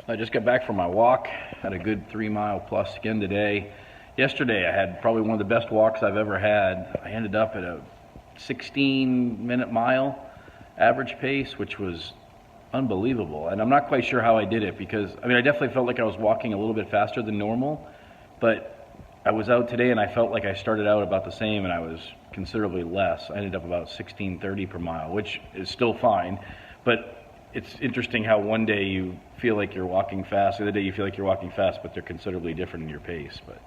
I just got back from my walk. Had a good 3 mile plus again today. Yesterday I had probably one of the best walks I've ever had. I ended up at a 16-minute mile average pace, which was unbelievable. And I'm not quite sure how I did it because, I definitely felt like I was walking a little bit faster than normal, but I was out today and I felt like I started out about the same and I was considerably less. I ended up about 16:30 per mile, which is still fine, but it's interesting how one day you feel like you're walking fast, the other day you feel like you're walking fast, but they're considerably different in your pace. But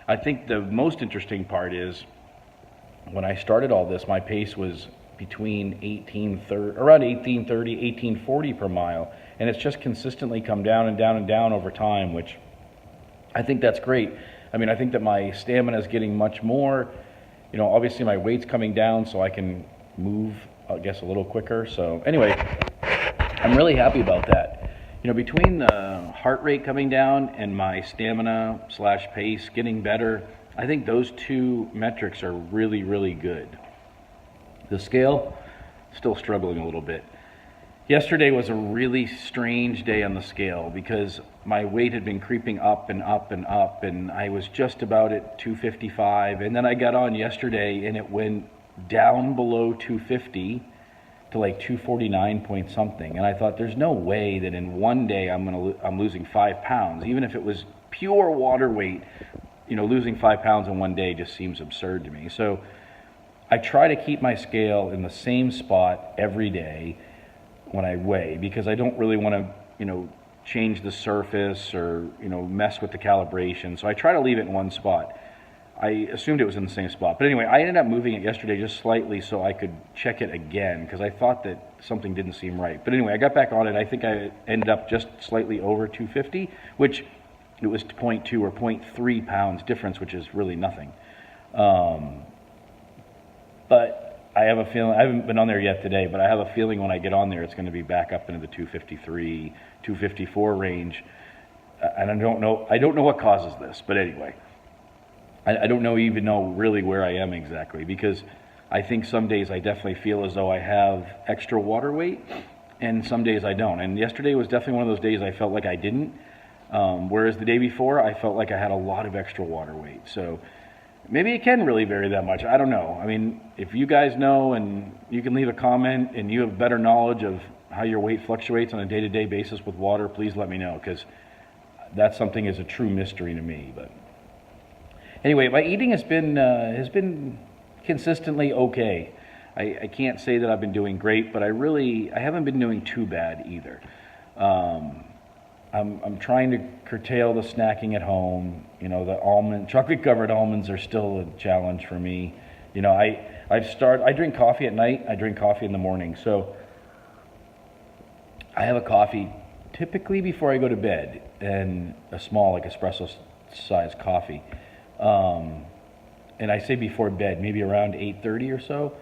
I think the most interesting part is when I started all this, my pace was between around 1830, 1840 per mile, and it's just consistently come down and down and down over time, which I think that's great. I think that my stamina is getting much more, obviously my weight's coming down so I can move, I guess, a little quicker. So anyway, I'm really happy about that. Between the heart rate coming down and my stamina / pace getting better, I think those two metrics are really, really good. The scale, still struggling a little bit. Yesterday was a really strange day on the scale because my weight had been creeping up and up and up, and I was just about at 255, and then I got on yesterday and it went down below 250 to like 249 point something, and I thought there's no way that in one day I'm losing 5 pounds, even if it was pure water weight. Losing 5 pounds in one day just seems absurd to me. So I try to keep my scale in the same spot every day when I weigh, because I don't really want to, change the surface or, mess with the calibration. So I try to leave it in one spot. I assumed it was in the same spot. But anyway, I ended up moving it yesterday just slightly so I could check it again because I thought that something didn't seem right. But anyway, I got back on it. I think I ended up just slightly over 250, which it was 0.2 or 0.3 pounds difference, which is really nothing. But I have a feeling, I haven't been on there yet today, but I have a feeling when I get on there, it's going to be back up into the 253, 254 range. And I don't know what causes this, but anyway, I don't even know really where I am exactly, because I think some days I definitely feel as though I have extra water weight, and some days I don't. And yesterday was definitely one of those days I felt like I didn't, whereas the day before I felt like I had a lot of extra water weight. So maybe it can really vary that much. I don't know. If you guys know and you can leave a comment and you have better knowledge of how your weight fluctuates on a day-to-day basis with water, please let me know, because that's something is a true mystery to me. But anyway, my eating has been consistently okay. I can't say that I've been doing great, but I haven't been doing too bad either. I'm trying to curtail the snacking at home. The chocolate covered almonds are still a challenge for me. I drink coffee at night. I drink coffee in the morning. So I have a coffee typically before I go to bed, and a small, like espresso size coffee. And I say before bed, maybe around 8:30 or so.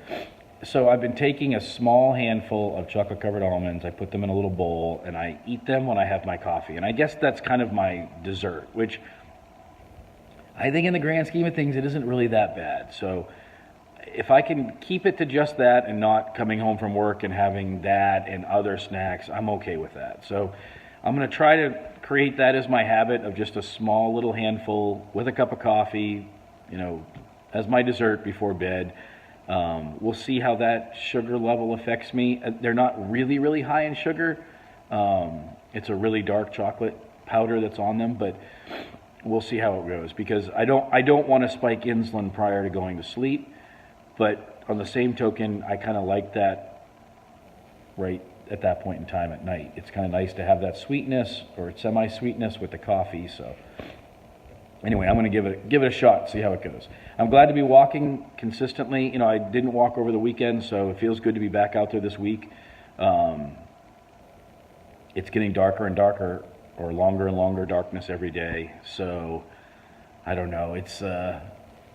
So I've been taking a small handful of chocolate covered almonds, I put them in a little bowl, and I eat them when I have my coffee. And I guess that's kind of my dessert, which I think in the grand scheme of things, it isn't really that bad. So if I can keep it to just that and not coming home from work and having that and other snacks, I'm okay with that. So I'm going to try to create that as my habit of just a small little handful with a cup of coffee, as my dessert before bed. We'll see how that sugar level affects me. They're not really, really high in sugar. It's a really dark chocolate powder that's on them, but we'll see how it goes, because I don't want to spike insulin prior to going to sleep, but on the same token, I kind of like that right at that point in time at night. It's kind of nice to have that sweetness or semi-sweetness with the coffee. So anyway, I'm going to give it a shot, see how it goes. I'm glad to be walking consistently. I didn't walk over the weekend, so it feels good to be back out there this week. It's getting darker and darker, or longer and longer darkness every day. So I don't know.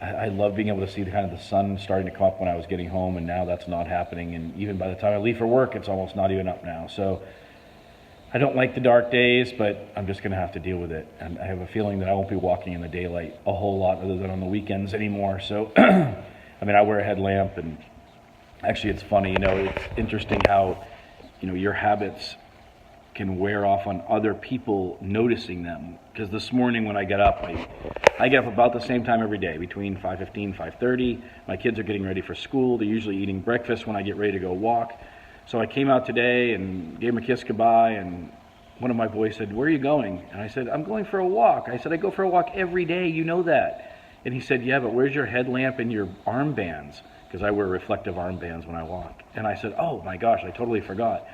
I love being able to see the sun starting to come up when I was getting home, and now that's not happening. And even by the time I leave for work, it's almost not even up now. So I don't like the dark days, but I'm just going to have to deal with it. And I have a feeling that I won't be walking in the daylight a whole lot other than on the weekends anymore. So, I wear a headlamp, and actually it's funny, it's interesting how, your habits can wear off on other people noticing them. Because this morning when I get up, I get up about the same time every day, between 5:15, 5:30. My kids are getting ready for school. They're usually eating breakfast when I get ready to go walk. So I came out today and gave them a kiss goodbye, and one of my boys said, "Where are you going?" And I said, "I'm going for a walk." I said, "I go for a walk every day, you know that." And he said, "Yeah, but where's your headlamp and your armbands?" Because I wear reflective armbands when I walk. And I said, "Oh my gosh, I totally forgot."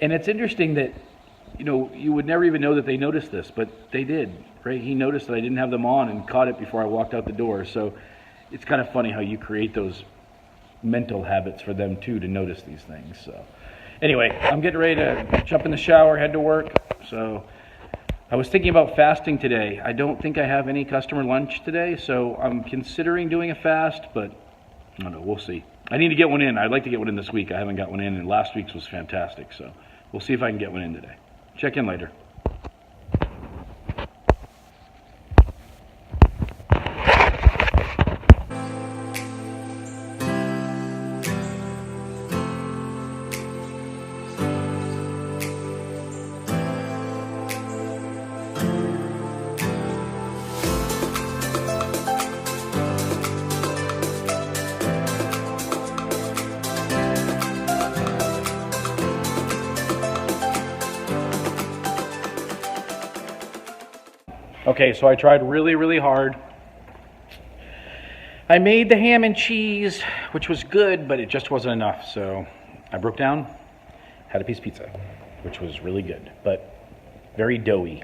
And it's interesting that, you would never even know that they noticed this, but they did, right? He noticed that I didn't have them on and caught it before I walked out the door. So it's kind of funny how you create those mental habits for them too to notice these things. So anyway, I'm getting ready to jump in the shower, head to work. So I was thinking about fasting today. I don't think I have any customer lunch today, so I'm considering doing a fast, but I don't know, we'll see. I need to get one in. I'd like to get one in this week. I haven't got one in, and last week's was fantastic, so we'll see if I can get one in today. Check in later. Okay, so I tried really, really hard. I made the ham and cheese, which was good, but it just wasn't enough. So I broke down, had a piece of pizza, which was really good, but very doughy.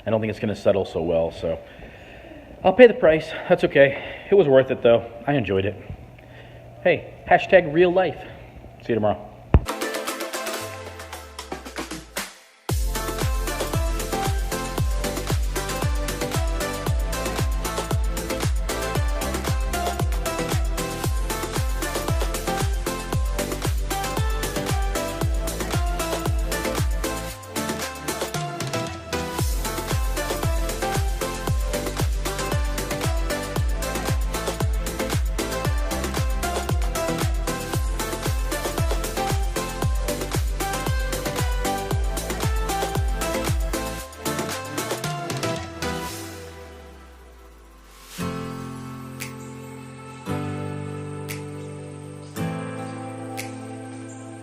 I don't think it's going to settle so well, so I'll pay the price. That's okay. It was worth it, though. I enjoyed it. Hey, hashtag real life. See you tomorrow.